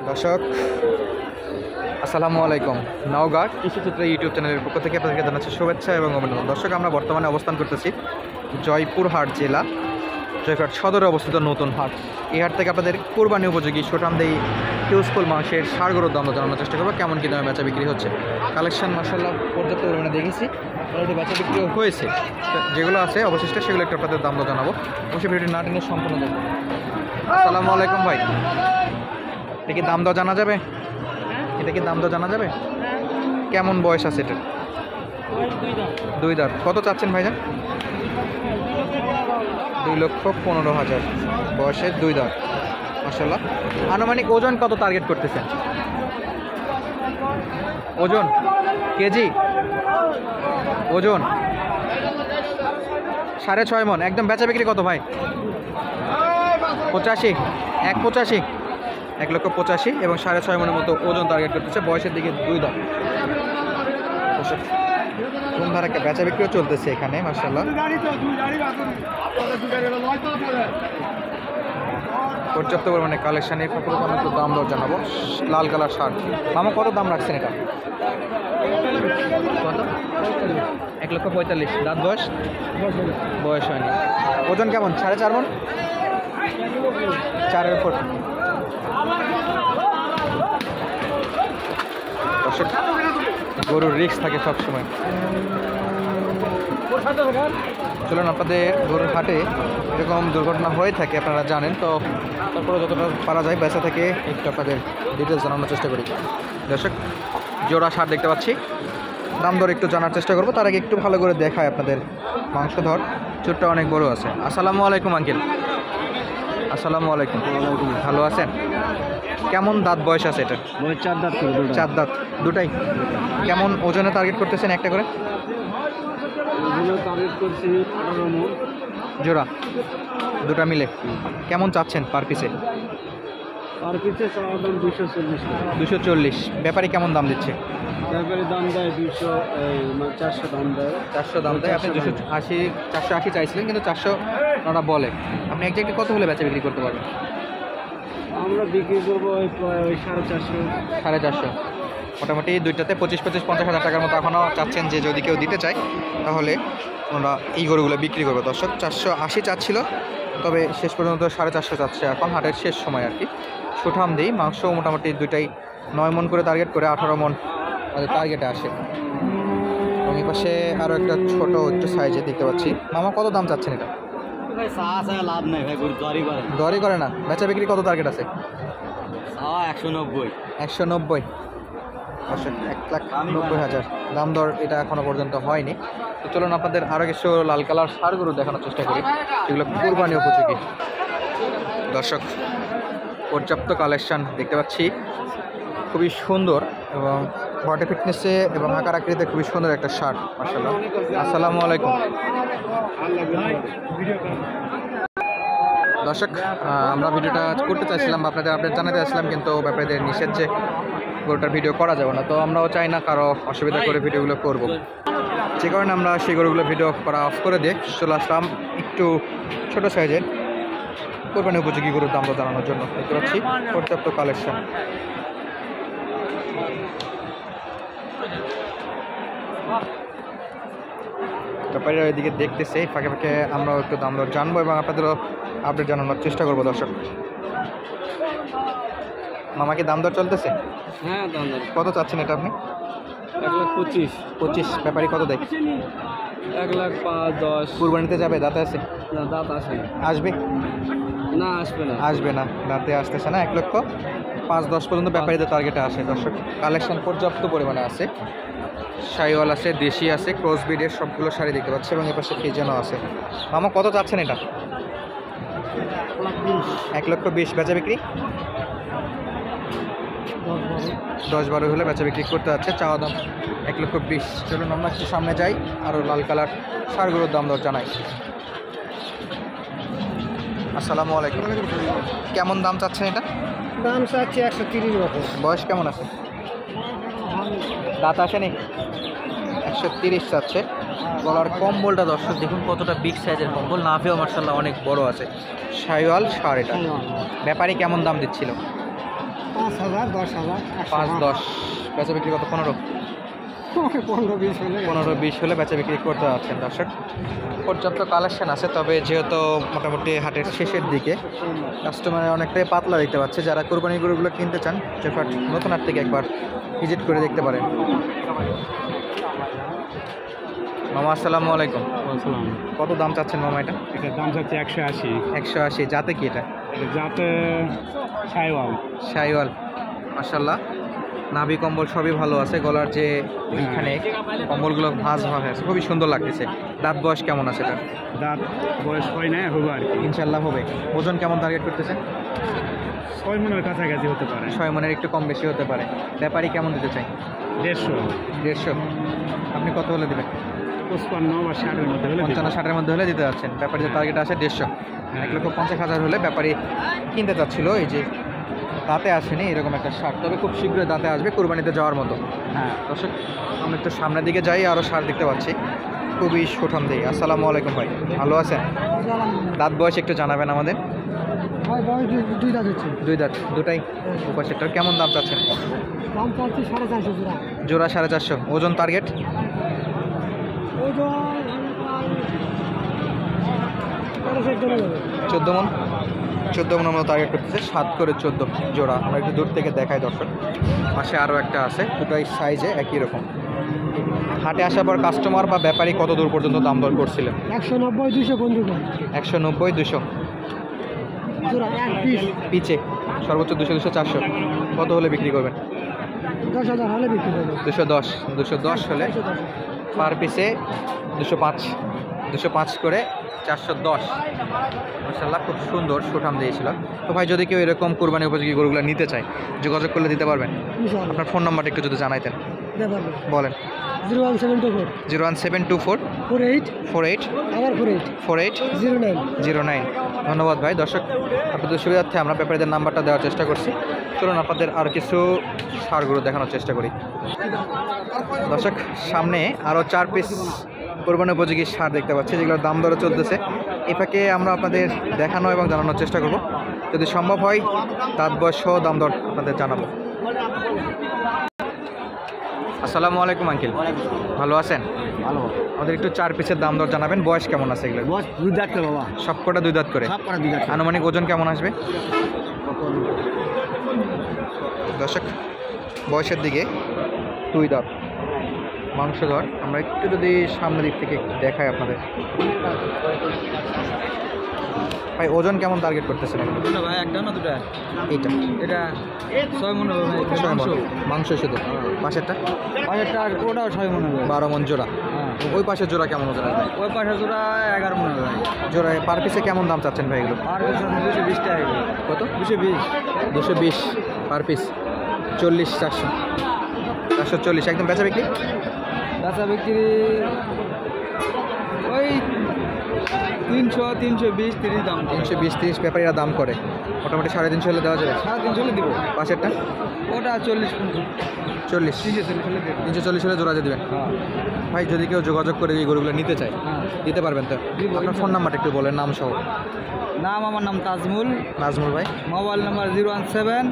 দর্শক আসসালামু আলাইকুম। নওগাঁ কৃষিচিত্র ইউটিউব চ্যানেলের পক্ষ থেকে আপনাদেরকে জানাচ্ছি শুভেচ্ছা এবং অভিনন্দন। দর্শক, আমরা বর্তমানে অবস্থান করতেছি জয়পুরহাট জেলা জয়পুরহাট সদরে অবস্থিত নতুন হাট। এই হাট থেকে আপনাদের কোরবানি উপযোগী সুঠামদেহী হিউজফুল মাংসের ষাঁড় গরুর দাম জানানোর চেষ্টা করবো, কেমন কী দামে বেচা বিক্রি হচ্ছে। কালেকশন মাসাল্লাহ পর্যাপ্ত পরিমাণে দেখেছি, অলরেডি বেচা বিক্রিও হয়েছে। যেগুলো আছে অবশিষ্ট সেগুলো একটু আপনাদের দাম জানাবো। অবশ্যই ভিডিওটি না টেনে সম্পূর্ণ দেখবো। আসসালামু আলাইকুম ভাই, এটা কি দাম দর জানা যাবে? এটা কি দাম দর জানা যাবে? কেমন বয়স আছে এটা? দুই দাঁত। কত চাচ্ছেন ভাইজান? 2,15,000 বয়সের দুই দাঁত। মাশাআল্লাহ। আনুমানিক ওজন কত টার্গেট করতেছেন? ওজন কেজি ওজন 6.5 মণ। একদম বেচা বিক্রি কত ভাই? 85, 1.85, 1,85,000 এবং 6.5 মণের মতো ওজন টার্গেট করতেছে। বয়সের দিকে দুই দাঁত। সুন্দর একটা বেচা বিক্রিও চলতেছে এখানে মাশাআল্লাহ। পর্যাপ্ত পরিমাণে কালেকশানের একটু দাম দর জানাবো। লাল কালার শার্ট মামা, কত দাম রাখছেন এটা? কত? 1,45,000। দাঁত বয়স? বয়স হয়নি। ওজন কেমন? 4.5 মণ? 4-এর উপর। দর্শক, গরুর রিস্ক থাকে সবসময়। চলুন, আপনাদের গরুর হাটে এরকম দুর্ঘটনা হয়ে থাকে আপনারা জানেন, তো তারপরে যতটা পারা যায় বেচা থেকে একটু আপনাদের ডিটেলস জানানোর চেষ্টা করি। দর্শক, জোড়া ষাঁড় দেখতে পাচ্ছি, দাম দর একটু জানার চেষ্টা করবো। তার আগে একটু ভালো করে দেখায় আপনাদের মাংস ধর। চুটটা অনেক বড় আছে। আসসালামু আলাইকুম আঙ্কেল। আসসালামু আলাইকুম। ভালো আছেন? কেমন দাঁত বয়স আছে এটা? 4 দাঁত। 4 দাঁত দুটাই। কেমন ওজনে টার্গেট করতেছেন একটা করে? টার্গেট করছি 18 মণ জোড়া, দুটা মিলে। কেমন চাচ্ছেন পার পিসে? পার পিসে 240। ব্যাপারী কেমন দাম দিচ্ছে? ব্যাপারে দাম দেয় 400 দাম দেয়। 400 দাম দেয়। আপনি 480 চাইছিলেন, কিন্তু 400 ওরা বলে। আপনি একজাক্টলি কত হলে বেচা বিক্রি করতে পারবেন? আমরা বিক্রি করবো ওই 450। 450। মোটামুটি দুইটাতে 25-50 হাজার টাকার মতো এখনও চাচ্ছেন। যে যদি কেউ দিতে চায় তাহলে ওরা এই গরুগুলো বিক্রি করবে। দর্শক, 480 চাচ্ছিল, তবে শেষ পর্যন্ত 450 চাচ্ছে এখন, হাটের শেষ সময় আর কি। সুঠাম দিই মাংস মোটামুটি দুইটাই 9 মণ করে টার্গেট করে 18 মণ টার্গেটে আসে। এবং এই পাশে আরও একটা ছোটো একটু সাইজে দেখতে পাচ্ছি। মামা, কত দাম চাচ্ছেন এটা? লাভ নেই ভাই, গরু দরই করে না। বেচা বিক্রি কত টার্গেট আছে? 190। 190। 1,90,000 দাম দর এটা এখনো পর্যন্ত হয়নি। তো চলুন আপনাদের আরও কিছু লাল কালার ষাঁড় গরু দেখানোর চেষ্টা করি, যেগুলো কোরবানি উপযোগী। দর্শক, পর্যাপ্ত কালেকশান দেখতে পাচ্ছি, খুবই সুন্দর এবং বডি ফিটনেসে এবং আকার আকৃতিতে খুবই সুন্দর একটা ষাঁড় মাশাআল্লাহ। আসসালামু আলাইকুম। দর্শক, আমরা ভিডিওটা করতে চাইছিলাম, আপনাদের আপডেট জানাতে চাইছিলাম, কিন্তু ব্যাপারীদের নিষেধ যে গরুটার ভিডিও করা যাবে না। তো আমরাও চাই না কারো অসুবিধা করে ভিডিওগুলো করব, যে কারণে আমরা সেই গরুগুলো ভিডিও করা অফ করে দিয়ে চলে আসলাম একটু ছোটো সাইজের কোরবানি উপযোগী গরুর দাম জানানোর জন্য। দেখতে পাচ্ছি পর্যাপ্ত কালেকশন। ব্যাপারীরা এদিকে দেখতেছে, ফাঁকে ফাঁকে আমরাও একটু দাম দর জানবো এবং আপনাদেরও আপডেট জানানোর চেষ্টা করবো। দর্শক, মামা কি দাম দর চলতেছে? হ্যাঁ, দাম দর। কত চাচ্ছেন এটা আপনি? 1,25,000। ব্যাপারী কত দেয়? 1,05,000-10। কুরবানিতে যাবে? দাঁতে আছে? না, দাঁত আসে না। আসবে না, আসবে না। আসবে না, দাঁতে আসতেছে না। 1,05,000-10 পর্যন্ত ব্যাপারীদের টার্গেটে আসে। দর্শক, কালেকশন পর্যাপ্ত পরিমাণে আছে। শাইওয়াল আছে, দেশি আছে, ক্রস ব্রিডের সবগুলো শাড়ি দেখতে পাচ্ছি এবং এ পাশে ফিজেনও আছে। মামা, কত চাচ্ছেন এটা? 1,20,000। বেচা বিক্রি 10-12 হলে বেচা বিক্রি করতে যাচ্ছে। চাওয়া দাম 1,20,000। চলুন আমরা একটু সামনে যাই, আরও লাল কালার ষাঁড়গুলোর দাম দর জানাই। আসসালামু আলাইকুম। কেমন দাম চাচ্ছেন এটা? দাম চাচ্ছি 130। বয়স কেমন আছে? দাঁত আসেনি? 130 চাচ্ছে। গলার কম্বলটা দর্শক দেখুন কতটা বিগ সাইজের কম্বল। নাভিও মার্শাল্লাহ অনেক বড় আছে। শাইওয়াল ষাঁড় এটা। ব্যাপারী কেমন দাম দিচ্ছিল? 5,000, 10,000, 5-10 বেচা বিক্রি কত? 15? 15-20 হলে 15-20 হলে বেচা বিক্রি করতে পারছেন দর্শক। পর্যাপ্ত কালেকশন আছে, তবে যেহেতু মোটামুটি হাটের শেষের দিকে কাস্টমার অনেকটাই পাতলা দেখতে পাচ্ছে। যারা কোরবানি গরুগুলো কিনতে চান জয়পুরহাট নতুন হাট থেকে একবার ভিজিট করে দেখতে পারেন। মামা আসসালামু আলাইকুম। আসসালাম। কত দাম চাচ্ছেন মামা এটা? এটার দাম হচ্ছে 180। 180। যাতে কি এটা? এটা যাতে সাইওয়াল। শাইওয়াল মাশাল্লাহ, নাভি কম্বল সবই ভালো আছে। গলার যে এখানে কম্বলগুলো ভাঁজ হয়ে আছে, খুবই সুন্দর লাগতেছে। দাঁত বয়স কেমন আছে এটা? দাঁত বয়স হয় না, হবে আর কি। ইনশাল্লাহ হবে। ওজন কেমন টার্গেট করতেছেন? 6 মনের কাছাকাছি হতে পারে। 6 মনের একটু কম বেশি হতে পারে। ব্যাপারী কেমন দিতে চাই? 150। আপনি কত হলে দেবেন? 55 বা 60-এর মধ্যে হলে 55-60-এর মধ্যে হলে দিতে যাচ্ছেন। ব্যাপারীর টার্গেট আছে 150। 1,50,000 হলে ব্যাপারী কিনতে চাচ্ছিল। এই যে দাঁতে আসেনি এরকম একটা ষাঁড়, তবে খুব শীঘ্রই দাঁতে আসবে কোরবানিতে যাওয়ার মতো। হ্যাঁ। দর্শক আমরা একটু সামনের দিকে যাই, আরও ষাঁড় দেখতে পাচ্ছি খুবই সুঠাম দিকে। আসসালামু আলাইকুম ভাই, ভালো আছেন? দাঁত বয়স একটু জানাবেন আমাদের। দুই দাঁত হচ্ছে। 2 দাঁত, দুটাই উপাসেরটা। কেমন দাম চাচ্ছেন? দাম চাচ্ছি 450 জোড়া। জোড়া 450। ওজন টার্গেট? ওজন 14 মন। 14 মনের মতো টার্গেট করতেছে। 7 করে 14 জোড়া। আমরা একটু দূর থেকে দেখাই দর্শক। পাশে আরও একটা আছে, দুটাই সাইজে একই রকম। হাটে আসার পর কাস্টমার বা ব্যাপারী কত দূর পর্যন্ত দাম দর করছিলেন? 190-200 বন্ধু। 190-200 জোড়া এক পিস। পিচে সর্বোচ্চ 200-400। কত হলে বিক্রি করবেন? 10,000 হলে বিক্রি করবো। 210 হলে পার পিসে 205 করে 410। মাশাআল্লাহ, খুব সুন্দর সুঠাম দিয়েছিল। তো ভাই, যদি কেউ এরকম কোরবানি উপযোগী গরুগুলো নিতে চায়, যোগাযোগ করলে দিতে পারবেন? আপনার ফোন নাম্বারটা একটু যদি জানাইতেন। বলেন। 01724 01724 48 আবার 48 09। ধন্যবাদ ভাই। দর্শক আপনাদের সুবিধার্থে আমরা ব্যাপারীদের নাম্বারটা দেওয়ার চেষ্টা করছি। চলুন আপনাদের আর কিছু ষাঁড়গুলো দেখানোর চেষ্টা করি। দর্শক সামনে আরও 4 পিস কোরবানি উপযোগী ষাঁড় দেখতে পাচ্ছি, যেগুলোর দাম দরে চলতেছে। এই ফাঁকে আমরা আপনাদের দেখানো এবং জানানোর চেষ্টা করব। যদি সম্ভব হয় দাঁত বয়স সহ দাম দর আপনাদের জানাবো। আসসালামু আলাইকুম আঙ্কেল, ভালো আছেন? ভালো। আমাদের একটু 4 পিসের দাম দর জানাবেন। বয়স কেমন আছে এগুলো? বস 2 দাঁত বাবা। সবকটা 2 দাঁত করে। সব করা 2 দাঁত। আনুমানিক ওজন কেমন আসবে? দর্শক বয়সের দিকে 2 দাঁত, মাংস ধর। আমরা একটু যদি সামনের দিক থেকে দেখাই আপনাদের। ভাই ওজন কেমন টার্গেট করতেছেন? ভাই একটা না দুটা? এইটা এটা 6 মন হবে ভাই। 6 মণ মাংস শুধু। পাশেরটা? পাশেরটা ওটাও 6 মন হবে। 12 মণ জোড়া। ওই পাশের জোড়া কেমন ওজন আসবে? ওই পাশের জোড়া 11 মন হবে ভাই। জোড়া পার পিসে কেমন দাম চাচ্ছেন ভাই এগুলো? আর 220 টাকা। কত? 220। 220 পার পিস। 40 400 440 একদম বেচা বিক্রি? বেচা বিক্রি ওই 300 320 30 দাম। 320-30 ব্যাপারীরা দাম করে। মোটামুটি 350 হলে দেওয়া যাবে? 350 হলে দিব। পাশেরটা? ওটা 40 40 340 হলে জোড়া দিয়ে দেবেন। ভাই, যদি কেউ যোগাযোগ করে এই গরুগুলো নিতে চায় দিতে পারবেন তো? আপনার ফোন নাম্বারটা একটু বলেন, নাম সহ। নাম আমার নাম তাজমুল। নাজমুল ভাই। Mobile number 01740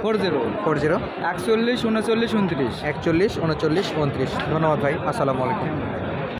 40 41 39 29 29। 41 39 29। ধন্যবাদ ভাই, আসসালামু আলাইকুম।